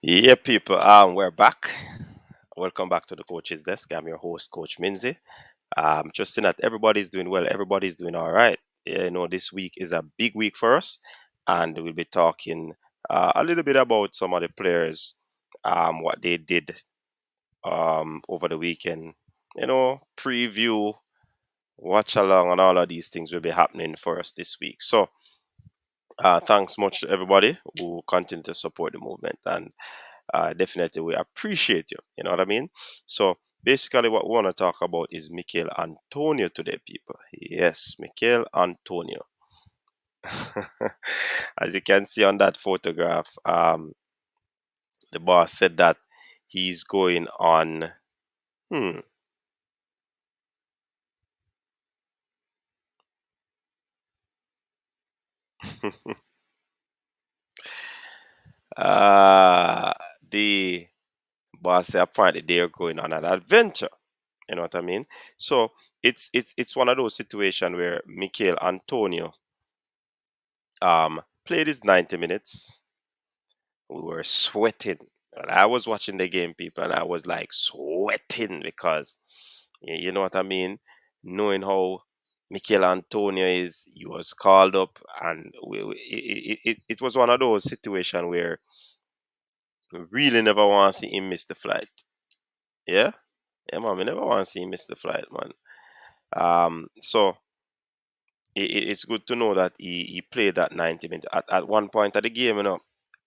Yeah, people. We're back. Welcome back to the coach's desk. I'm your host, Coach Minzy. Trusting that everybody's doing well. Everybody's doing all right. Yeah, this week is a big week for us, and we'll be talking a little bit about some of the players, what they did over the weekend. Preview, watch along, and all of these things will be happening for us this week. So, thanks much to everybody who continue to support the movement and definitely we appreciate you. You know what I mean? So basically, what we want to talk about is Michail Antonio today, people. Yes, Michail Antonio. As you can see on that photograph, the boss said that he's going on. Hmm. uh, the boss said apparently they are going on an adventure. You know what I mean? So it's one of those situations where Michail Antonio played his 90 minutes. We were sweating. And I was watching the game, people, and I was like sweating because you know what I mean? Knowing how Michael Antonio is, he was called up, and it was one of those situations where we really never want to see him miss the flight. Yeah? Yeah, man, we never want to see him miss the flight, man. So it's good to know that he played that 90 minutes. At one point of the game,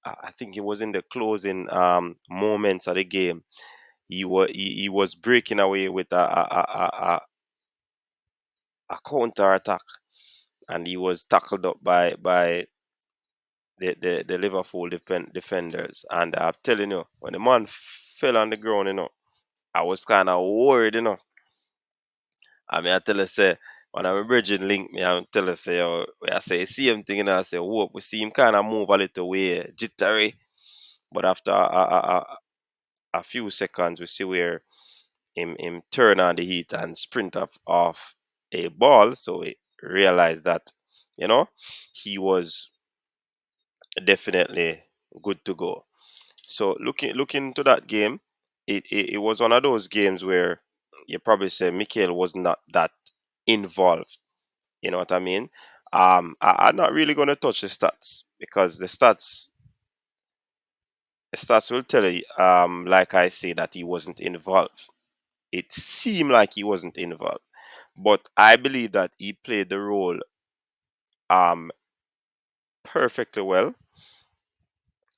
I think it was in the closing moments of the game. He was breaking away with a counter attack, and he was tackled up by the Liverpool defenders. And I'm telling you, when the man fell on the ground, I was kind of worried. I mean, I tell her, say, when I'm bridging link me, I tell her, say, oh, I say, see him thing, I say, whoop, we see him kind of move a little way, jittery. But after a few seconds, we see where him turn on the heat and sprint off a ball. So we realized that, you know, he was definitely good to go. So looking to that game, it was one of those games where you probably say Mikel was not that involved. You know what I mean? I'm not really going to touch the stats because the stats will tell you, like I say, that he wasn't involved. It seemed like he wasn't involved, but I believe that he played the role um perfectly well,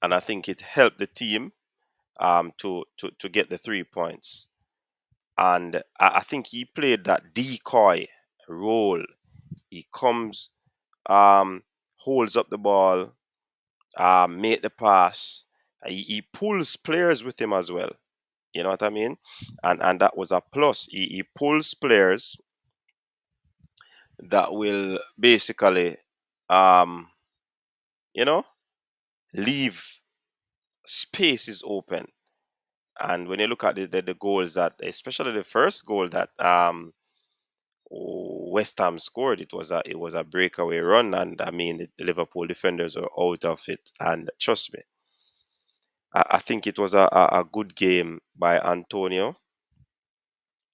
and I think it helped the team to get the 3 points. And I think he played that decoy role. He comes, um, holds up the ball, make the pass. He pulls players with him as well. You know what I mean? And that was a plus. He pulls players that will basically, um, you know, leave spaces open. And when you look at the goals that, especially the first goal that West Ham scored, it was a breakaway run, and I mean the Liverpool defenders were out of it. And trust me, I think it was a good game by Antonio.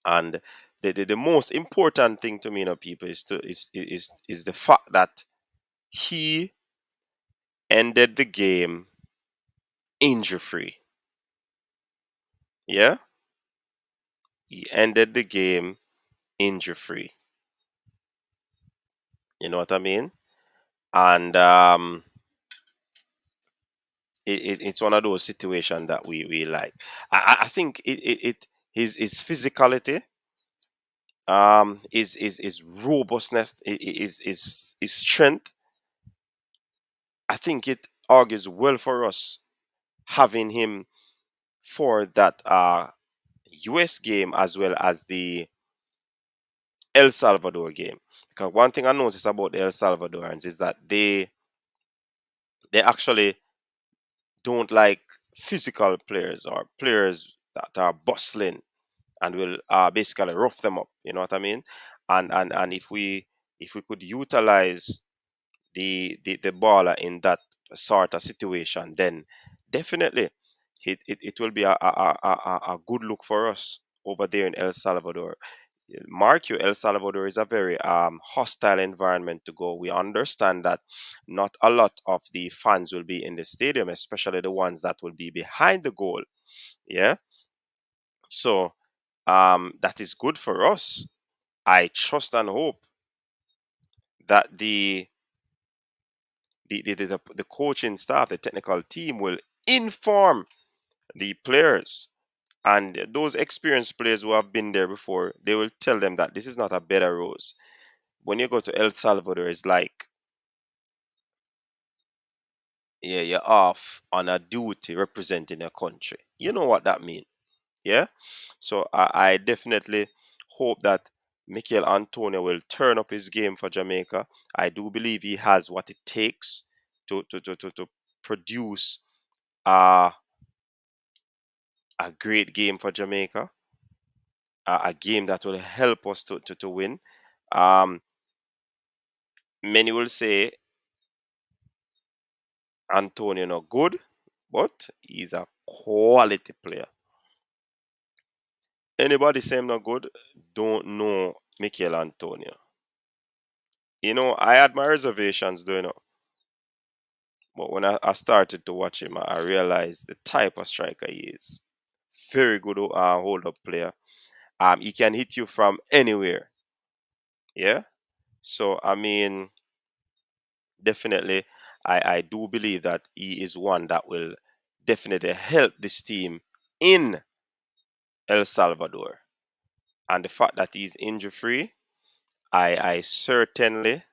And the most important thing to me, people, is the fact that he ended the game injury free. Yeah, he ended the game injury free. You know what I mean? And it's one of those situations that we like. I think his physicality, his robustness, his strength. I think it argues well for us having him for that US game as well as the El Salvador game. Because one thing I noticed about the El Salvadorans is that they actually don't like physical players or players that are bustling and will basically rough them up. You know what I mean? And if we could utilize the baller in that sort of situation, then definitely it will be a good look for us over there in El Salvador. Mark you, El Salvador is a very hostile environment to go. We understand that not a lot of the fans will be in the stadium, especially the ones that will be behind the goal. Yeah, so that is good for us. I trust and hope that the coaching staff, the technical team, will inform the players, and those experienced players who have been there before. They will tell them that this is not a bed of rose. When you go to El Salvador, it's like, yeah, you're off on a duty representing your country. You know what that means. Yeah. So I definitely hope that Michail Antonio will turn up his game for Jamaica. I do believe he has what it takes to produce uh, a great game for Jamaica, a game that will help us to win. Um, Many will say Antonio not good, but he's a quality player. Anybody say him not good, don't know Michail Antonio. I had my reservations, do you know? But when I started to watch him, I realized the type of striker he is. Very good hold up player. He can hit you from anywhere. Yeah. So I mean, definitely, I do believe that he is one that will definitely help this team in El Salvador. And the fact that he's injury free, I I certainly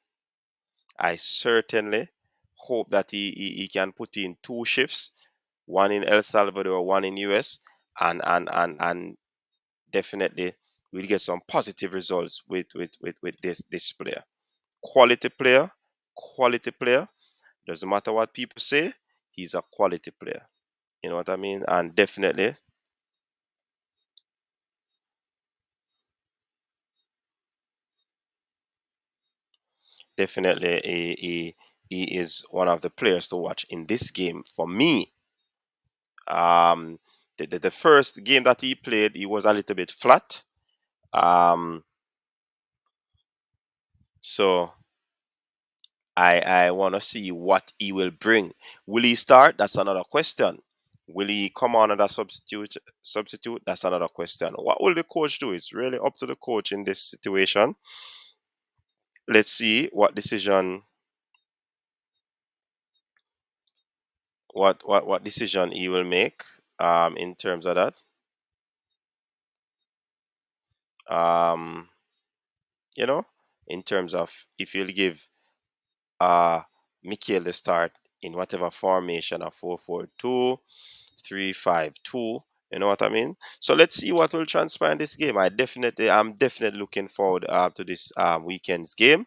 I certainly hope that he can put in two shifts, one in El Salvador, one in US, and definitely we'll get some positive results with this player. Quality player, quality player. Doesn't matter what people say, he's a quality player. You know what I mean? And definitely he is one of the players to watch in this game for me. Um, the first game that he played, he was a little bit flat. Um, so I want to see what he will bring. Will he start? That's another question. Will he come on as a substitute? Substitute? That's another question. What will the coach do? It's really up to the coach in this situation. Let's see what decision he will make in terms of that. Um, you know, in terms of if you'll give uh Mikel the start in whatever formation, a 4-4-2, 3-5-2. You know what I mean? So let's see what will transpire in this game. I'm definitely looking forward to this weekend's game.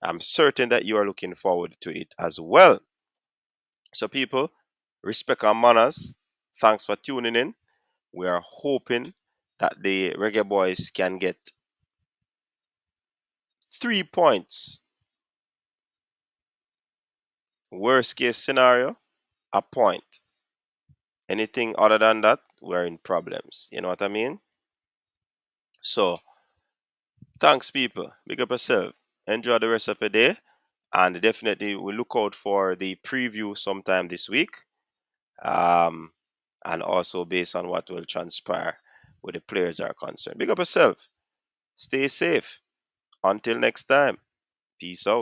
I'm certain that you are looking forward to it as well. So people, respect our manners. Thanks for tuning in. We are hoping that the Reggae Boys can get 3 points. Worst case scenario, a point. Anything other than that, we're in problems. You know what I mean? So, thanks, people. Big up yourself. Enjoy the rest of the day. And definitely, we look out for the preview sometime this week. Um, and also based on what will transpire where the players are concerned. Big up yourself. Stay safe. Until next time. Peace out.